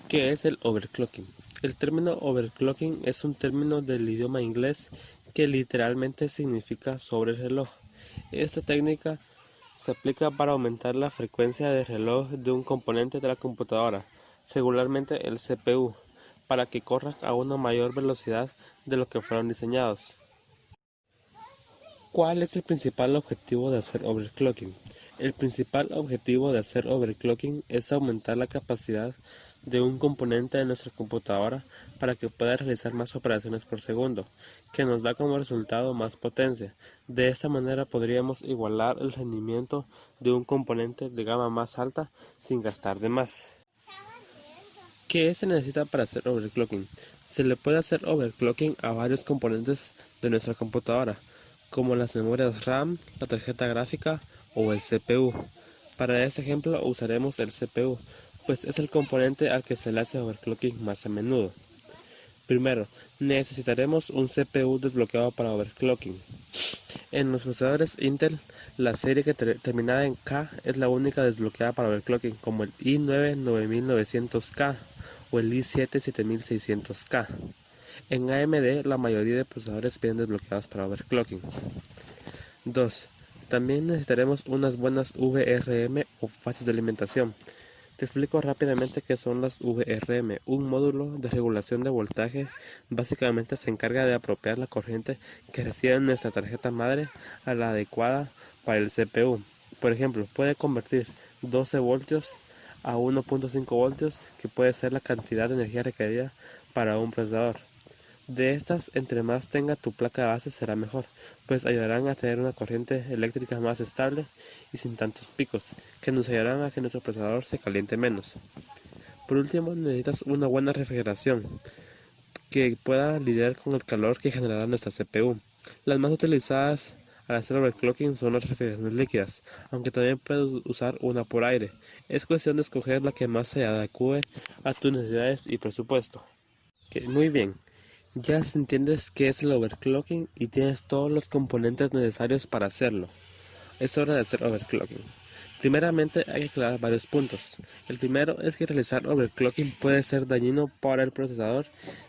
¿Qué es el overclocking? El término overclocking es un término del idioma inglés que literalmente significa sobre el reloj. Esta técnica se aplica para aumentar la frecuencia de reloj de un componente de la computadora, regularmente el CPU, para que corra a una mayor velocidad de lo que fueron diseñados. ¿Cuál es el principal objetivo de hacer overclocking? El principal objetivo de hacer overclocking es aumentar la capacidad de un componente de nuestra computadora para que pueda realizar más operaciones por segundo, que nos da como resultado más potencia. De esta manera podríamos igualar el rendimiento de un componente de gama más alta sin gastar de más. ¿Qué se necesita para hacer overclocking? Se le puede hacer overclocking a varios componentes de nuestra computadora, como las memorias RAM, la tarjeta gráfica o el CPU. Para este ejemplo usaremos el CPU, pues es el componente al que se le hace overclocking más a menudo. Primero, necesitaremos un CPU desbloqueado para overclocking. En los procesadores Intel, la serie que terminada en K es la única desbloqueada para overclocking, como el i9 9900K o el i7 7600K. En AMD, la mayoría de procesadores vienen desbloqueados para overclocking. 2. También necesitaremos unas buenas VRM o fases de alimentación. Te explico rápidamente qué son las VRM. Un módulo de regulación de voltaje básicamente se encarga de apropiar la corriente que recibe nuestra tarjeta madre a la adecuada para el CPU. Por ejemplo, puede convertir 12 voltios a 1.5 voltios, que puede ser la cantidad de energía requerida para un procesador. De estas, entre más tenga tu placa base será mejor, pues ayudarán a tener una corriente eléctrica más estable y sin tantos picos, que nos ayudarán a que nuestro procesador se caliente menos. Por último, necesitas una buena refrigeración que pueda lidiar con el calor que generará nuestra CPU. Las más utilizadas al hacer overclocking son las refrigeraciones líquidas, aunque también puedes usar una por aire. Es cuestión de escoger la que más se adecue a tus necesidades y presupuesto. Muy bien. Ya entiendes qué es el overclocking y tienes todos los componentes necesarios para hacerlo. Es hora de hacer overclocking. Primeramente hay que aclarar varios puntos. El primero es que realizar overclocking puede ser dañino para el procesador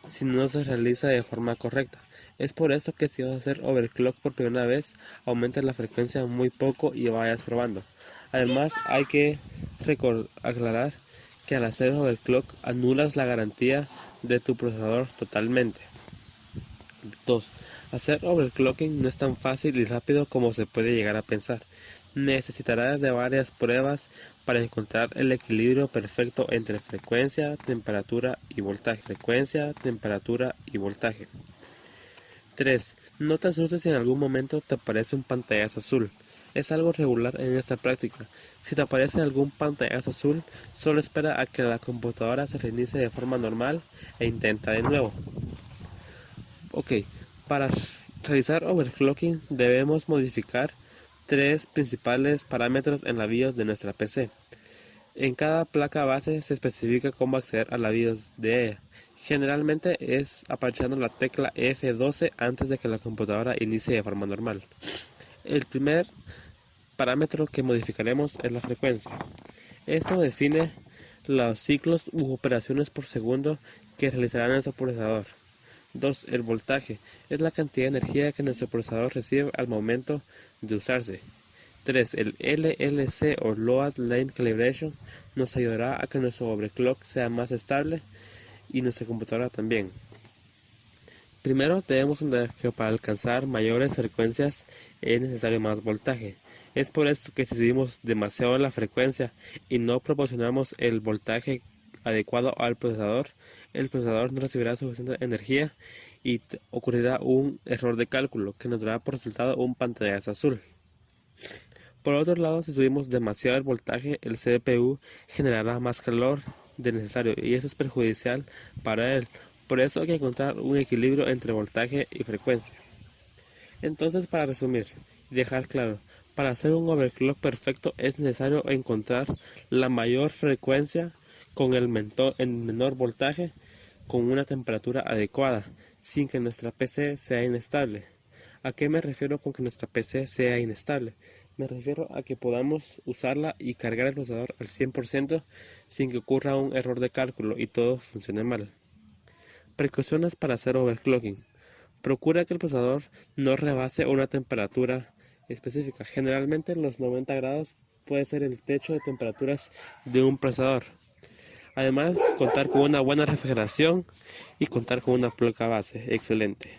si no se realiza de forma correcta. Es por esto que si vas a hacer overclock por primera vez, aumentes la frecuencia muy poco y vayas probando. Además hay que aclarar que al hacer overclock anulas la garantía de tu procesador totalmente. 2. Hacer overclocking no es tan fácil y rápido como se puede llegar a pensar. Necesitarás de varias pruebas para encontrar el equilibrio perfecto entre frecuencia, temperatura y voltaje. 3. No te asustes si en algún momento te aparece un pantallazo azul. Es algo regular en esta práctica. Si te aparece algún pantallazo azul, solo espera a que la computadora se reinicie de forma normal e intenta de nuevo. Ok, para realizar overclocking debemos modificar tres principales parámetros en la BIOS de nuestra PC. En cada placa base se especifica cómo acceder a la BIOS de ella. Generalmente es apachando la tecla F12 antes de que la computadora inicie de forma normal. El primer parámetro que modificaremos es la frecuencia. Esto define los ciclos u operaciones por segundo que realizará nuestro procesador. 2. El voltaje es la cantidad de energía que nuestro procesador recibe al momento de usarse. 3. El LLC o Load Line Calibration nos ayudará a que nuestro overclock sea más estable y nuestra computadora también. Primero debemos entender que para alcanzar mayores frecuencias es necesario más voltaje. Es por esto que si subimos demasiado la frecuencia y no proporcionamos el voltaje adecuado al procesador, el procesador no recibirá suficiente energía y ocurrirá un error de cálculo que nos dará por resultado un pantallazo azul. Por otro lado, si subimos demasiado el voltaje, el CPU generará más calor del necesario y eso es perjudicial para él. Por eso hay que encontrar un equilibrio entre voltaje y frecuencia. Entonces, para resumir y dejar claro, para hacer un overclock perfecto es necesario encontrar la mayor frecuencia con el menor voltaje, con una temperatura adecuada, sin que nuestra PC sea inestable. ¿A qué me refiero con que nuestra PC sea inestable? Me refiero a que podamos usarla y cargar el procesador al 100% sin que ocurra un error de cálculo y todo funcione mal. Precauciones para hacer overclocking. Procura que el procesador no rebase una temperatura específica. Generalmente los 90 grados puede ser el techo de temperaturas de un procesador. Además, contar con una buena refrigeración y contar con una placa base excelente.